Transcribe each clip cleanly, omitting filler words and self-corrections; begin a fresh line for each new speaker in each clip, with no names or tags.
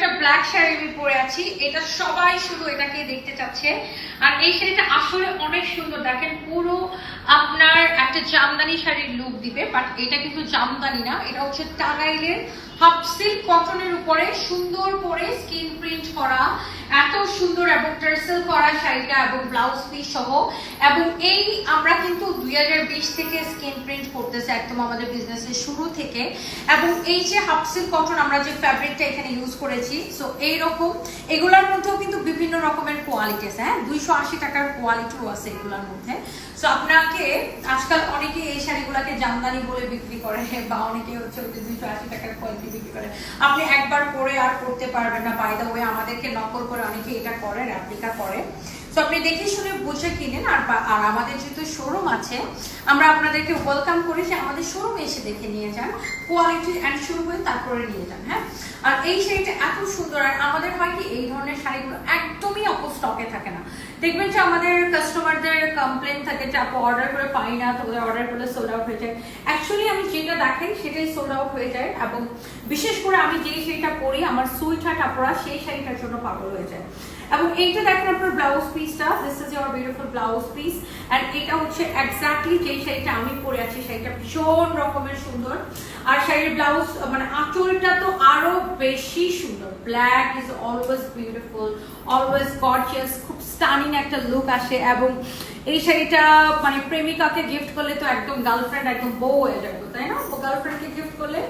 একটা ব্ল্যাক শাড়ি আমি পরে আছি, এটা সবাই শুধু এটাকে দেখতে চাচ্ছে। আর এই শাড়িটা আসলে অনেক সুন্দর, দেখেন পুরো আপনার একটা জামদানি শাড়ির লুক দিবে, বাট এটা কিন্তু জামদানি না, এটা হচ্ছে টাঙ্গাইলের হাফ সিল্ক কটনের উপরে সুন্দর করে স্কিন প্রিন্ট করা, এত সুন্দর এবং টার্সেল করা শাড়িটা এবং ব্লাউজ পিস সহ। এবং এই আমরা কিন্তু 2020 থেকে স্কিন প্রিন্ট করতেছে একদম আমাদের বিজনেসের শুরু থেকে। এবং এই যে হাফ সিল্ক কটন আমরা যে ফ্যাব্রিকটা এখানে ইউজ করেছি, সো এইরকম এগুলোর মধ্যেও কিন্তু বিভিন্ন রকমের কোয়ালিটি আছে। হ্যাঁ, 280 টাকার কোয়ালিটিও আছে এগুলোর মধ্যে। সো আপনাকে আজকাল অনেকে এই শাড়িগুলোকে জামদানি বলে বিক্রি করে, বা অনেকে হচ্ছে 280 টাকার কোয়ালিটি বিক্রি করে। আপনি একবার পরে আর করতে পারবেন না। বাই দ্য ওয়ে, আমাদেরকে নকল করে অনেকে এটা করে, রেপ্লিকা করে। সো আপনি দেখে শুনে বুঝে কিনেন। আর আমাদের যেহেতু শোরুম আছে, আমরা আপনাদেরকে ওয়েলকাম করি যে আমাদের শোরুমে এসে দেখে নিয়ে যান, কোয়ালিটি অ্যান্ড শুরু করে তারপরে নিয়ে যান। হ্যাঁ, আর এই শাড়িটা এত সুন্দর। আর আমাদের হয় কি, এই ধরনের শাড়িগুলো একদমই অপ স্টকে থাকে না। দেখবেন যে আমাদের কাস্টমারদের কমপ্লেন থাকে যে আপু অর্ডার করে পাই না, তো অর্ডার করলে সোল্ড আউট হয়ে যায়। অ্যাকচুয়ালি আমি যেটা দেখাই সেটাই সোল্ড আউট হয়ে যায়। এবং বিশেষ করে আমি যেই শাড়িটা পরি, আমার সুইট হার্ট আপুরা সেই শাড়িটার জন্য পাগল হয়ে যায়। এবং এইটা দেখেন আপনার ব্লাউজ পিসটা, this is your beautiful blouse piece. And এটা হচ্ছে এক্স্যাক্টলি যেই শাড়িটা আমি পরে আছি, শাড়িটা ভীষণ রকমের সুন্দর। আর শাড়ির ব্লাউজ মানে আঁচলটা তো আরো বেশি সুন্দর। Black is always beautiful, always gorgeous, খুব স্টানিং একটা লুক আসে। এবং এই শাড়িটা মানে প্রেমিকাকে গিফট করলে তো একদম গার্লফ্রেন্ড একদম বউ হয়ে যাবে, তাই না? গার্লফ্রেন্ডকে গিফট করলে,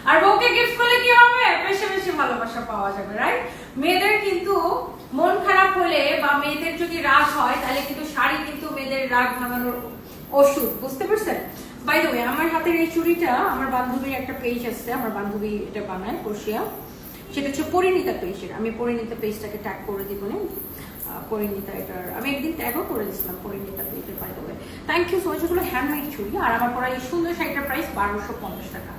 আর বউকে গিফট করলে কি হবে? বেশি বেশি ভালোবাসা পাওয়া যাবে, রাইট? মেয়েদের কিন্তু মন খারাপ হলে বা মেয়েদের যদি রাগ হয়, তাহলে কিন্তু শাড়ি কিন্তু মেয়েদের রাগ ভাঙানোর ওষুধ, বুঝতে পারছেন? বাই দ্য ওয়ে, আমার হাতের এই চুড়িটা আমার বান্ধবীর একটা পেজ আছে, আমার বান্ধবী এটা বানায় কোশিয়া, সেটা হচ্ছে পরিণীতা পেজের। আমি পরিণীতা পেজটাকে ট্যাগ করে দিব না, পরিণীতা এটার আমি একদিন ট্যাগও করে দিয়েছিলাম পরিণীতা পেজের। By the way, thank you so much. এগুলো হ্যান্ডমেড চুড়ি। আর আমার পরা এই সুন্দর শাড়িটার প্রাইস 1250 টাকা।